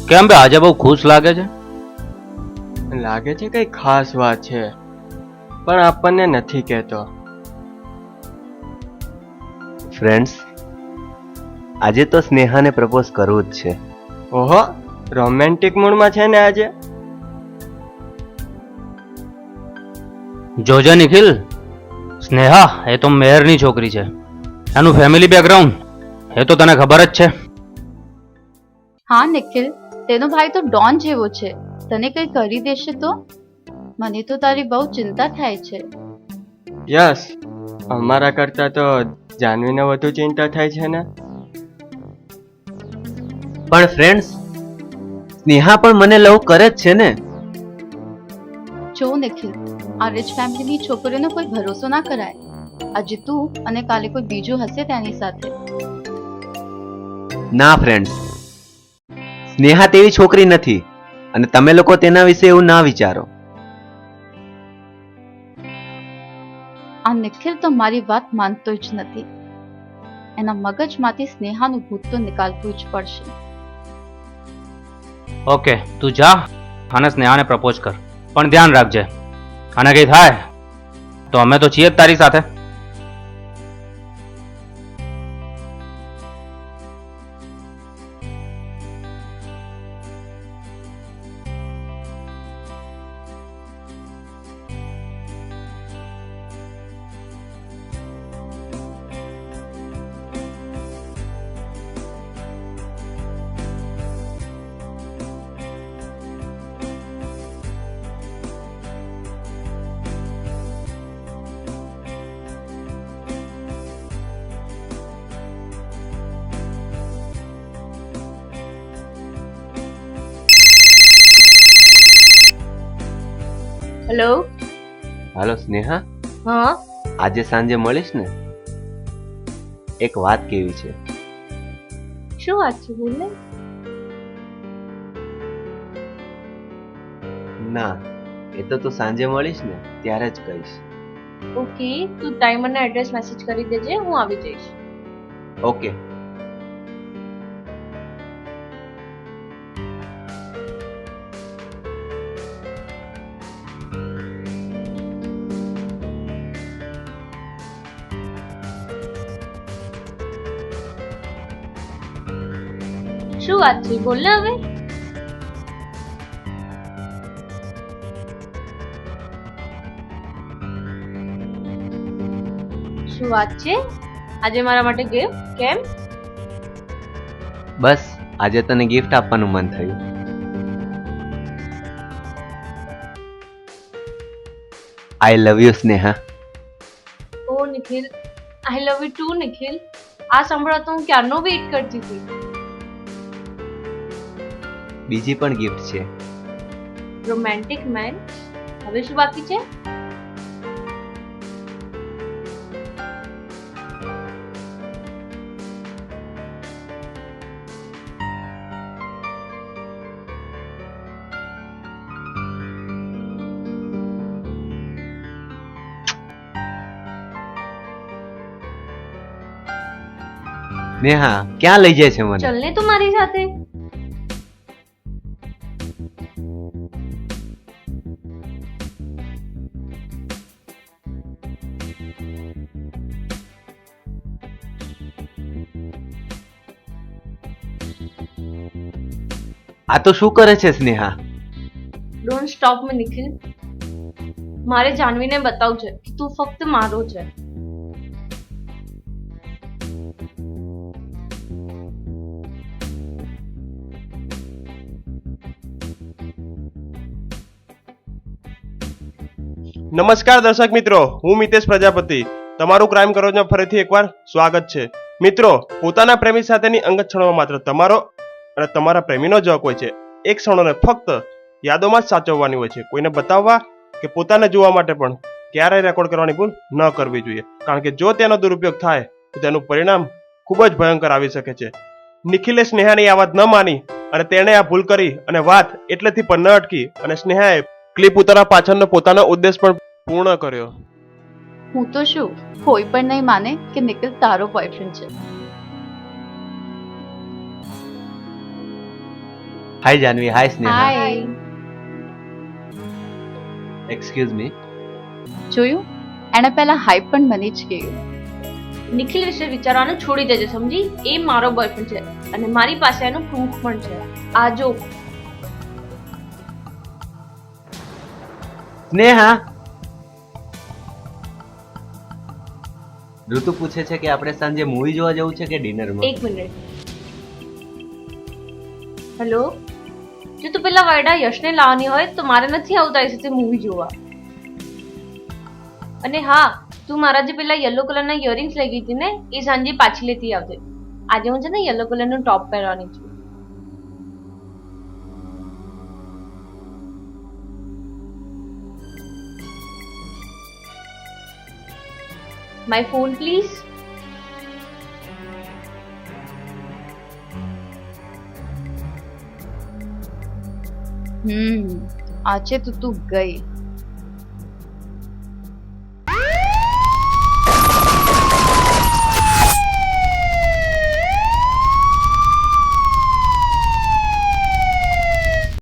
કેમ બે આજે બહુ ખુશ લાગે છે? લાગે છે કઈ ખાસ વાત છે, પણ આપણને નથી કહેતો. ફ્રેન્ડ્સ, આજે તો સ્નેહાને પ્રપોઝ કરવું જ છે. ઓહો, રોમેન્ટિક મૂડમાં છે ને આજે. જોજે નિખિલ, સ્નેહા એ તો મેયરની છોકરી છે. એનું ફેમિલી બેકગ્રાઉન્ડ એ તો તને ખબર જ છે. હા નિખિલ, તેનો ભાઈ તો ડોન જેવો છે. તને કઈ કરી દેશે તો? મને તો તારી બહુ ચિંતા થાય છે. યસ, અમારા કરતા તો જાનવીને વધુ ચિંતા થાય છે ને. પણ ફ્રેન્ડ્સ, સ્નેહા પણ મને લવ કરે જ છે ને. જો નિખિલ, આ રિચ ફેમિલીની છોકરીઓનો કોઈ ભરોસો ના કરાય. આજે તું અને કાલે કોઈ બીજું હશે તેની સાથે. ના ફ્રેન્ડ્સ, સ્નેહા તેવી છોકરી નથી અને તમે લોકો તેના વિશે એવું ના વિચારો. આ નિખિલ તો મારી વાત માનતો જ નથી. એના મગજમાંથી સ્નેહાનું ભૂત તો નીકાળવું જ પડશે. ઓકે, તું જા અને સ્નેહાને પ્રપોઝ કર, પણ ધ્યાન રાખજે અને કંઈ થાય તો અમે તો છીએ જ તારી સાથે. હેલો. હાલો સ્નેહા, હા, આજે સાંજે મળીશ ને? એક વાત કેવી છે. શું વાત છે? બોલ ને. ના, એ તો તું સાંજે મળીશ ને ત્યારે જ કહીશ. ઓકે, તું ટાઈમ અને એડ્રેસ મેસેજ કરી દેજે, હું આવી જઈશ. ઓકે. શું વાત છે? બોલ ને હવે. શું વાત છે? આજે મારા માટે ગિફ્ટ કેમ? બસ આજે તને ગિફ્ટ આપવાનું મન થયું. I love you Sneha. ઓ Nikhil, I love you too Nikhil. આ સાંભળવા તો હું ક્યારનો વેઇટ કરતી હતી. બીજી પણ ગિફ્ટ છે. Romantic man. હવે શું બાકી છે? સ્નેહા ક્યાં લઈ જાય છે મને? ચલ ને તું મારી સાથે. આ તો શું કરે છે સ્નેહા? ડોન્ટ સ્ટોપ મી નિખિલ. મારે જાનવીને બતાવવું છે કે તું ફક્ત મારો છે. નમસ્કાર દર્શક મિત્રો, હું મિતેશ પ્રજાપતિ. તમારું ક્રાઇમ કરોજમાં ફરીથી એકવાર સ્વાગત છે. મિત્રો, પોતાના પ્રેમી સાથેની અંગત ક્ષણોમાં માત્ર તમારો અને તમારા પ્રેમીનો જ હક હોય છે. એક ક્ષણોને ફક્ત યાદોમાં જ સાચવવાની હોય છે. કોઈને બતાવવા કે પોતાને જોવા માટે પણ ક્યારેય રેકોર્ડ કરવાની ભૂલ ન કરવી જોઈએ, કારણ કે જો તેનો દુરુપયોગ થાય તો તેનું પરિણામ ખૂબ જ ભયંકર આવી શકે છે. નિખિલે સ્નેહાની આ વાત ન માની અને તેણે આ ભૂલ કરી અને વાત એટલેથી પણ ન અટકી અને સ્નેહાએ ક્લિપ ઉતારવા પાછળનો પોતાનો ઉદ્દેશ પણ પૂર્ણ કર્યો. હું તો શું, કોઈ પણ નહીં માને કે નિખિલ તારો બોયફ્રેન્ડ છે. Hi Janvi, hi Sneha. Hi. Excuse me. જોયું, એણે પહેલા હાય પણ મને જ કહ્યું. નિખિલ વિશે વિચારવાનું છોડી દેજે, સમજી? એ મારો બોયફ્રેન્ડ છે અને મારી પાસે એનું પ્રૂફ પણ છે. આ જો. સ્નેહા, ઋતુ પૂછે છે કે આપણે સાંજે મૂવી જોવા જવું છે કે ડિનરમાં? એક મિનિટ. હેલો, જો તું પેલા વાયડા યશને લાવવાની હોય તો મારે નથી આવતા તારી સાથે મૂવી જોવા. અને હા, તું મારા જે પેલા યલો કલરના ઇયરિંગ્સ લઈ ગઈ હતી ને, એ સાંજે પાછી લેતી આવજે. આજે હું છે ને યલો કલરનું ટોપ પહેરવાની છું. My phone please. આજે તો તું ગઈ.